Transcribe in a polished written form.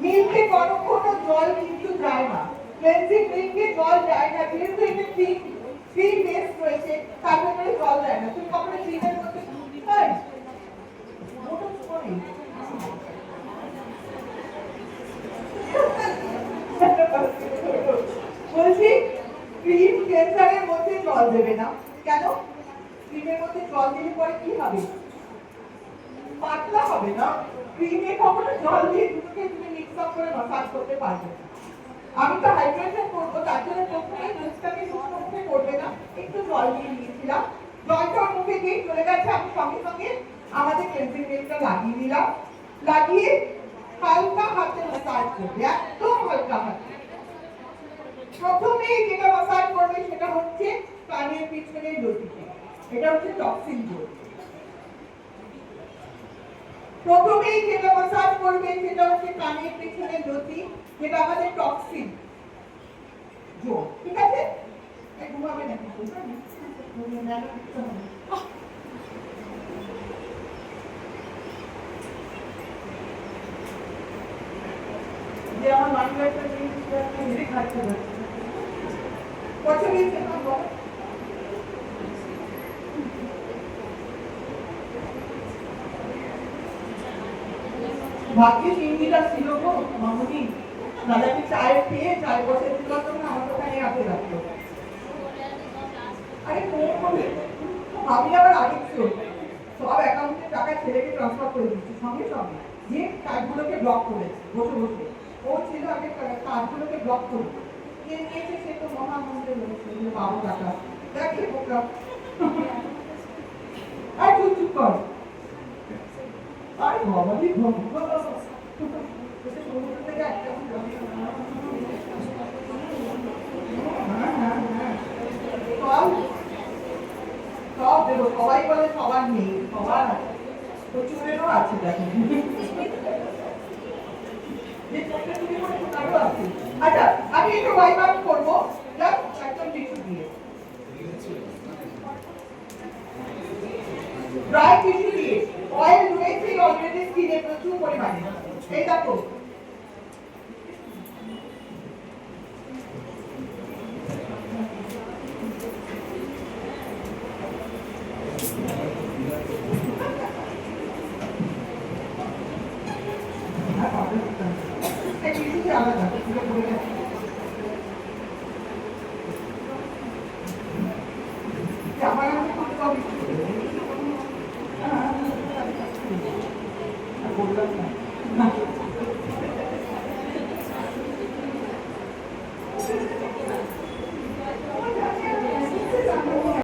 মিল্কে কোনো জল কিন্তু যায় না, ক্লেন্সিং মিল্কে জল যায় না, যেহেতু এটা ক্রিম বেস রয়েছে তার ভেতরে জল যায় না। তুমি কখনো ক্রিমের মধ্যে বলছি ক্রিম ক্লেন্সারের মধ্যে জল দেবে না কেন? ক্রিমের মধ্যে জল দিলে পরে কি হবে? পাতলা হবে না। ক্রিমে কখনো জল দিয়ে দুটোকে তুমি মিক্স আপ করে মাসাজ করতে পারবে না। আমি তো হাইড্রেশন করবো, তার জন্য প্রথমে মুখটাকে শুকনো মুখে করবে না, একটু জল দিয়ে নিয়েছিলাম, জলটা মুখে দিয়ে চলে গেছে, আমি সঙ্গে সঙ্গে আমাদের ক্লেন্সিং মিল্কটা লাগিয়ে দিলাম, লাগিয়ে হালকা হাতে মাসাজ করবে, একদম হালকা হাতে। প্রথমে যেটা মাসাজ করবে সেটা হচ্ছে কানের পিছনের লতিতে, এটা হচ্ছে টক্সিন জোন। প্রথমেই যেটা মাসাজ করবে সেটা হচ্ছে কানের পিছনের লতি, যেটা আমাদের টক্সিন জোন। ঠিক আছে? ঘুমাবে নাকি? যে আমার মাইন্ড একটা জিনিস হেরে খাচ্ছে না। কত দিয়েছে না বল? ভাগ্যে চিংড়িটা ছিল গো মামুনি, দাদাকে চায়ের খেয়ে চায় বসে দিল তো না, আমার ওখানে হাতে রাখতো। আরে ভাবি আবার আগে ছিল সব অ্যাকাউন্টের টাকা ছেলেকে ট্রান্সফার করে দিচ্ছি সঙ্গে সঙ্গে, দিয়ে কার্ডগুলোকে ব্লক করেছে বসে বসে। ও ছিল আগে কার্ডগুলোকে ব্লক করে কে নিয়েছে সে তো মহামন্ত্রে রয়েছে বাবু টাকা দেখে বোকা। আর চুপ কর। আরে বাবা দি সব দেবো, সবাই বলে সবার নেই, সবার প্রচুরেরও আছে দেখো। আচ্ছা আমি একটু ওয়াইপ আউট করবো একদম টিস্যু দিয়ে, ড্রাই টিস্যু দিয়ে। অয়েল রয়েছে অলরেডি স্কিনে প্রচুর পরিমাণে, এই দেখো। আলাদা আমার বললাম না